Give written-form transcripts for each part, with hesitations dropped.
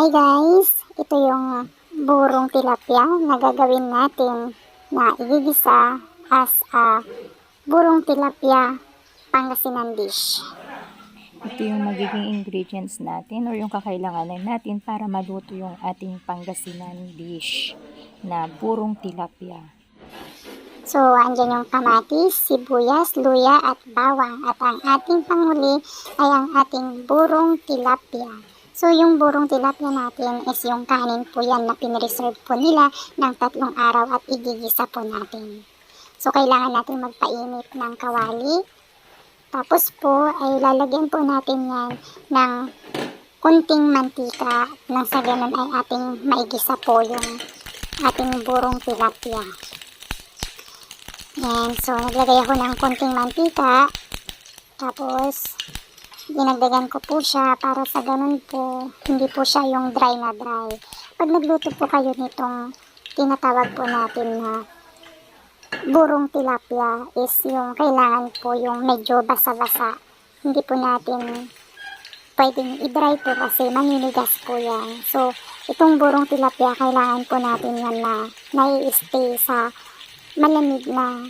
Hi guys! Ito yung burong tilapia na gagawin natin na igigisa as a burong tilapia Pangasinan dish. Ito yung magiging ingredients natin or yung kakailanganan natin para maluto yung ating Pangasinan dish na burong tilapia. So, andyan yung kamatis, sibuyas, luya at bawang. At ang ating panghuli ay ang ating burong tilapia. So, yung burong tilapia natin is yung kanin po yan na pinreserve po nila ng 3 araw at igigisa po natin. So, kailangan natin magpainit ng kawali. Tapos po ay lalagyan po natin yan ng kunting mantika nang sa ganun ay ating maigisa po yung ating burong tilapia. Yan, so naglagay ako ng konting mantika, tapos dinagdagan ko po siya para sa ganun po, hindi po siya yung dry na dry. Pag nagluto po kayo nitong tinatawag po natin na burong tilapia is yung kailangan po yung medyo basa-basa. Hindi po natin pwedeng i-dry po kasi maninigas po yan. So, itong burong tilapia, kailangan po natin yan na nai-stay sa malamig na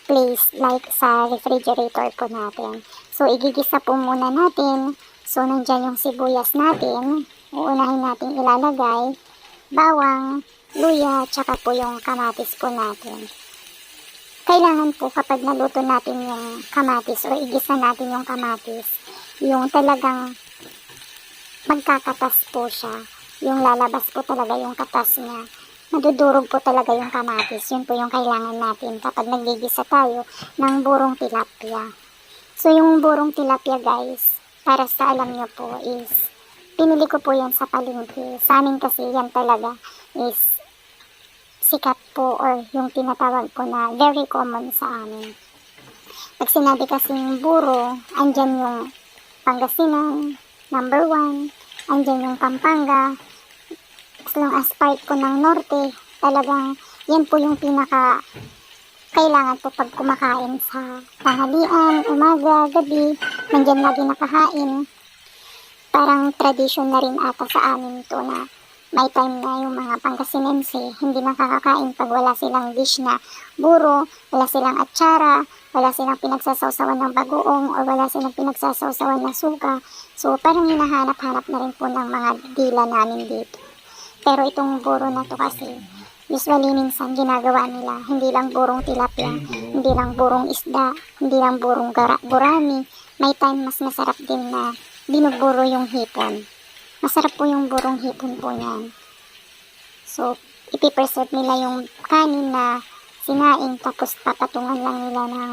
place like sa refrigerator po natin. So, igigisa po muna natin. So, nandyan yung sibuyas natin. Uunahin natin ilalagay. Bawang, luya, tsaka po yung kamatis po natin. Kailangan po kapag naluto natin yung kamatis o igisa natin yung kamatis, yung talagang magkakatas po siya. Yung lalabas po talaga yung katas niya. Madudurog po talaga yung kamatis. Yun po yung kailangan natin kapag nagigisa tayo ng burong tilapia. So, yung burong tilapia guys, para sa alam nyo po is, pinili ko po yan sa palengke. Sa amin kasi yan talaga is sikat po or yung tinatawag po na very common sa amin. Pag sinabi kasing buro, andyan yung Pangasinan, number 1, andyan yung Pampanga, as long as part po ng norte, talagang yan po yung pinaka kailangan po pag kumakain sa tanghalian, umaga, gabi, nandyan lagi nakahain. Parang tradition na rin ata sa amin to na may time na yung mga Pangasinense hindi nakakakain pag wala silang dish na buro, wala silang atsara, wala silang pinagsasawsawan ng bagoong, o wala silang pinagsasawsawan ng suka. So parang hinahanap-hanap na rin po ng mga dila namin dito. Pero itong buro na to kasi, usually minsan ginagawa nila, hindi lang burong tilapia, hindi lang burong isda, hindi lang burong gurami. May time mas masarap din na binuburo yung hipon. Masarap po yung burong hipon po niyan. So, ipipreserve nila yung kanin na sinaing, tapos papatungan lang nila ng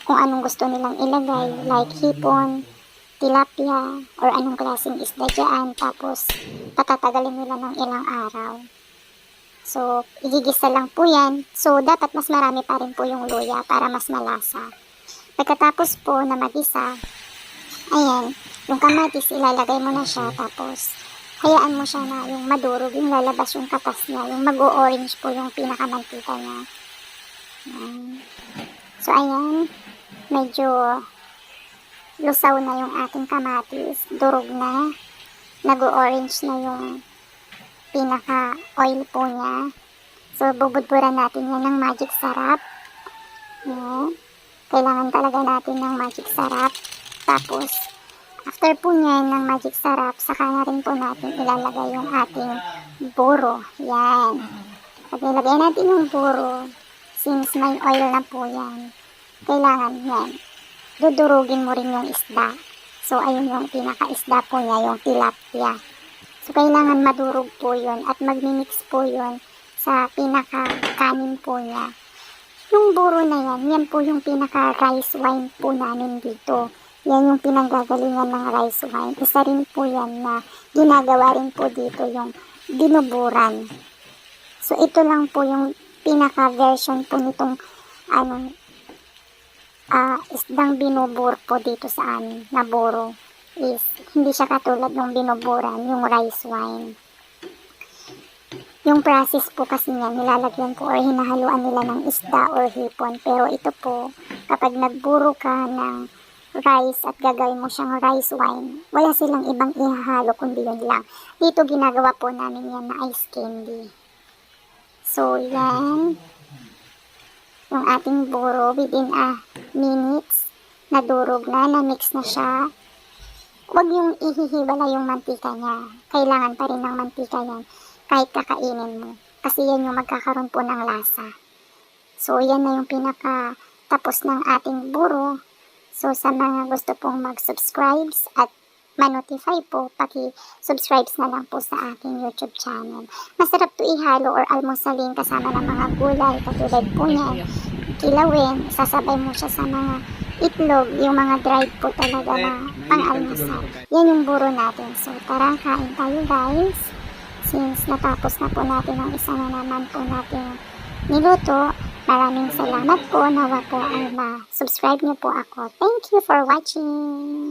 kung anong gusto nilang ilagay, like hipon, tilapia, or anong klaseng isda dyan, tapos patatagalin nila ng ilang araw. So, igigisa lang po yan. So, dapat mas marami pa rin po yung luya para mas malasa. Pagkatapos po na magisa, ayan, yung kamatis ilalagay mo na siya, tapos hayaan mo siya na yung madurog, yung lalabas yung katas niya, yung mag-o-orange po yung pinakamantika niya. Ayan. So, ayan, medyo lusaw na yung ating kamatis, durog na, nag-orange na yung pinaka-oil po niya. So, bubudburan natin yan ng magic sarap. Yan. Kailangan talaga natin ng magic sarap. Tapos, after po niyan ng magic sarap, saka na rin po natin ilalagay yung ating buro. Yan. Pag nilagay natin yung buro, since may oil na po yan, kailangan yan dudurugin mo rin yung isda. So, ayun yung pinaka-isda po niya, yung tilapia. So, kailangan madurog po yun at magmimix po yun sa pinaka-kanin po niya. Yung buro na yan, yan po yung pinaka-rice wine po namin dito. Yan yung pinanggagalingan ng rice wine. Isa rin po yan na ginagawa rin po dito yung dinuburan. So, ito lang po yung pinaka-version po nitong isdang binubur po dito sa amin na buro is hindi siya katulad ng binuburan, yung rice wine. Yung process po kasi niya, nilalagyan po or hinahaluan nila ng isda or hipon. Pero ito po, kapag nagburo ka ng rice at gagawin mo siyang rice wine, wala silang ibang ihahalo kundi yun lang. Dito ginagawa po namin yan na ice candy. So, yan. Yung ating buro within a minutes, nadurog na, na-mix na siya. Huwag yung ihihiwala yung mantika niya. Kailangan pa rin ng mantika yan kahit kakainin mo. Kasi yan yung magkakaroon po ng lasa. So, yan na yung pinaka tapos ng ating buro. So, sa mga gusto pong mag-subscribe at ma-notify po, paki-subscribe na lang po sa aking YouTube channel. Masarap to ihalo or almusalin kasama ng mga gulay, katulad po niyan. Kilawin, sasabay mo siya sa mga itlog, yung mga dried po talaga na pang-almusal. Yan yung buro natin. So, tara, kain tayo guys. Since natapos na po natin ang isa na naman po natin niluto, maraming salamat po. Nawa po ay ma-subscribe niyo po ako. Thank you for watching.